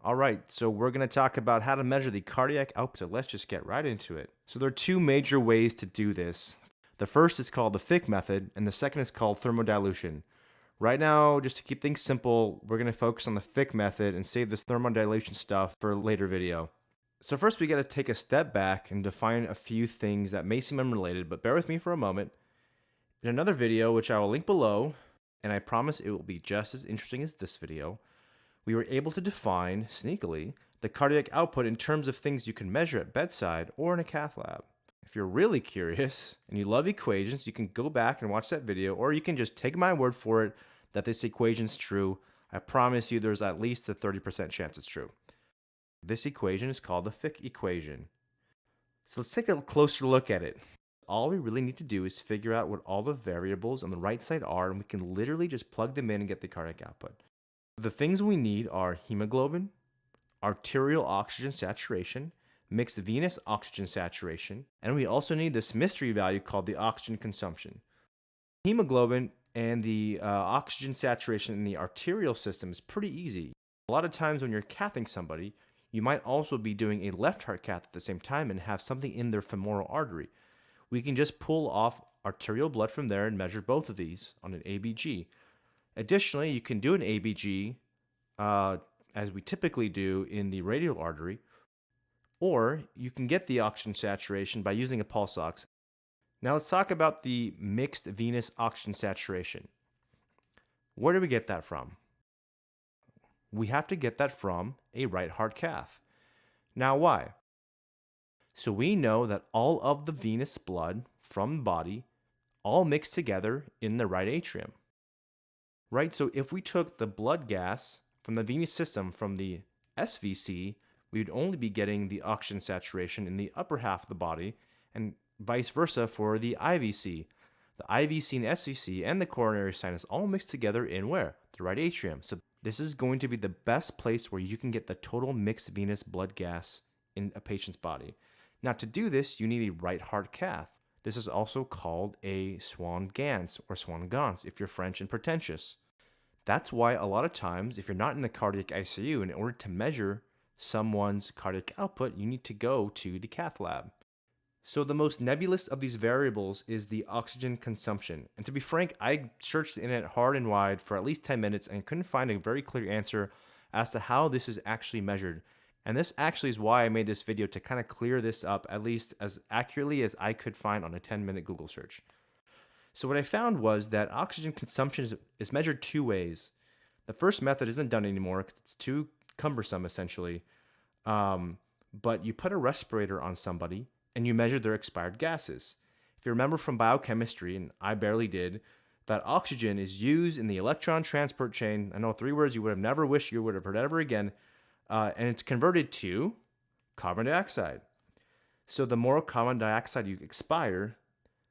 All right, so we're going to talk about how to measure the cardiac output. So let's just get right into it. So there are two major ways to do this. The first is called the Fick method, and the second is called thermodilution. Right now, just to keep things simple, we're going to focus on the Fick method and save this thermodilution stuff for a later video. So first we got to take a step back and define a few things that may seem unrelated, but bear with me for a moment. In another video, which I will link below, and I promise it will be just as interesting as this video, we were able to define, sneakily, the cardiac output in terms of things you can measure at bedside or in a cath lab. If you're really curious and you love equations, you can go back and watch that video, or you can just take my word for it that this equation's true. I promise you there's at least a 30% chance it's true. This equation is called the Fick equation. So let's take a closer look at it. All we really need to do is figure out what all the variables on the right side are, and we can literally just plug them in and get the cardiac output. The things we need are hemoglobin, arterial oxygen saturation, mixed venous oxygen saturation, and we also need this mystery value called the oxygen consumption. Hemoglobin and the oxygen saturation in the arterial system is pretty easy. A lot of times when you're cathing somebody, you might also be doing a left heart cath at the same time and have something in their femoral artery. We can just pull off arterial blood from there and measure both of these on an ABG. Additionally, you can do an ABG as we typically do in the radial artery, or you can get the oxygen saturation by using a pulse ox. Now let's talk about the mixed venous oxygen saturation. Where do we get that from? We have to get that from a right heart cath. Now why? So we know that all of the venous blood from the body all mixed together in the right atrium. Right, so if we took the blood gas from the venous system from the SVC, we would only be getting the oxygen saturation in the upper half of the body, and vice versa for the IVC. The IVC and SVC and the coronary sinus all mixed together in where? The right atrium. So this is going to be the best place where you can get the total mixed venous blood gas in a patient's body. Now to do this, you need a right heart cath. This is also called a Swan-Ganz or Swan-Ganz if you're French and pretentious. That's why a lot of times, if you're not in the cardiac ICU, in order to measure someone's cardiac output, you need to go to the cath lab. So the most nebulous of these variables is the oxygen consumption. And to be frank, I searched the internet hard and wide for at least 10 minutes and couldn't find a very clear answer as to how this is actually measured. And this actually is why I made this video, to kind of clear this up at least as accurately as I could find on a 10-minute Google search. So what I found was that oxygen consumption is measured two ways. The first method isn't done anymore because it's too cumbersome, essentially. But you put a respirator on somebody and you measure their expired gases. If you remember from biochemistry, and I barely did, that oxygen is used in the electron transport chain. I know 3 words you would have never wished you would have heard ever again. And it's converted to carbon dioxide. So the more carbon dioxide you expire,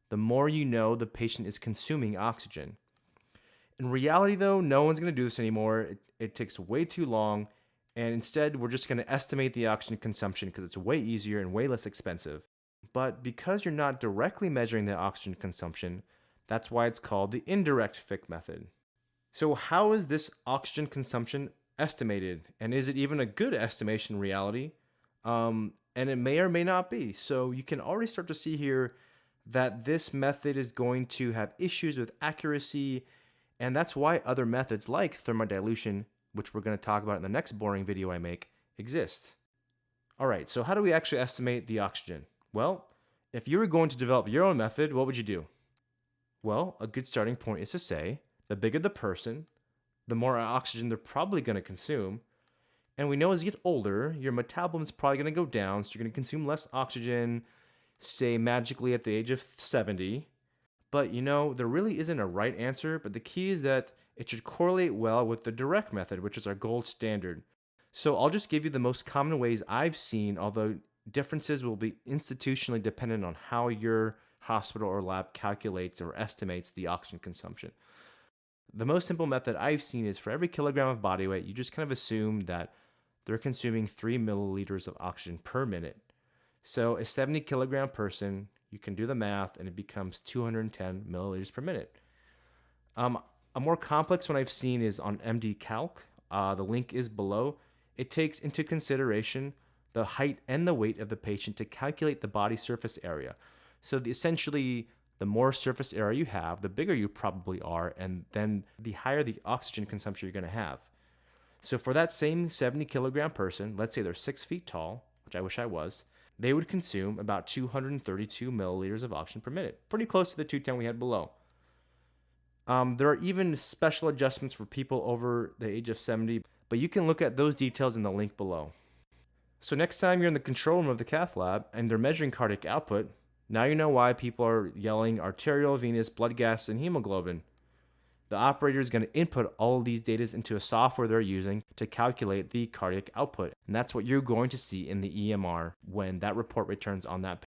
the more you know the patient is consuming oxygen. In reality, though, no one's going to do this anymore. It takes way too long, and instead we're just going to estimate the oxygen consumption because it's way easier and way less expensive. But because you're not directly measuring the oxygen consumption, that's why it's called the indirect Fick method. So how is this oxygen consumption estimated, and is it even a good estimation in reality? And it may or may not be. So you can already start to see here that this method is going to have issues with accuracy, and that's why other methods like thermodilution, which we're going to talk about in the next boring video I make, exist. Alright, so how do we actually estimate the oxygen? Well, if you were going to develop your own method, what would you do? Well, a good starting point is to say, the bigger the person, the more oxygen they're probably going to consume. And we know as you get older, your metabolism is probably going to go down, so you're going to consume less oxygen, say magically at the age of 70. But there really isn't a right answer, but the key is that it should correlate well with the direct method, which is our gold standard. So I'll just give you the most common ways I've seen, although differences will be institutionally dependent on how your hospital or lab calculates or estimates the oxygen consumption. The most simple method I've seen is for every kilogram of body weight, you just kind of assume that they're consuming 3 milliliters of oxygen per minute. So a 70 kilogram person, you can do the math and it becomes 210 milliliters per minute. A more complex one I've seen is on MD Calc. The link is below. It takes into consideration the height and the weight of the patient to calculate the body surface area. So essentially, the more surface area you have, the bigger you probably are, and then the higher the oxygen consumption you're going to have. So for that same 70 kilogram person, let's say they're 6 feet tall, which I wish I was, they would consume about 232 milliliters of oxygen per minute, pretty close to the 210 we had below. There are even special adjustments for people over the age of 70, but you can look at those details in the link below. So next time you're in the control room of the cath lab and they're measuring cardiac output, now you know why people are yelling arterial, venous, blood gas, and hemoglobin. The operator is going to input all of these data into a software they're using to calculate the cardiac output. And that's what you're going to see in the EMR when that report returns on that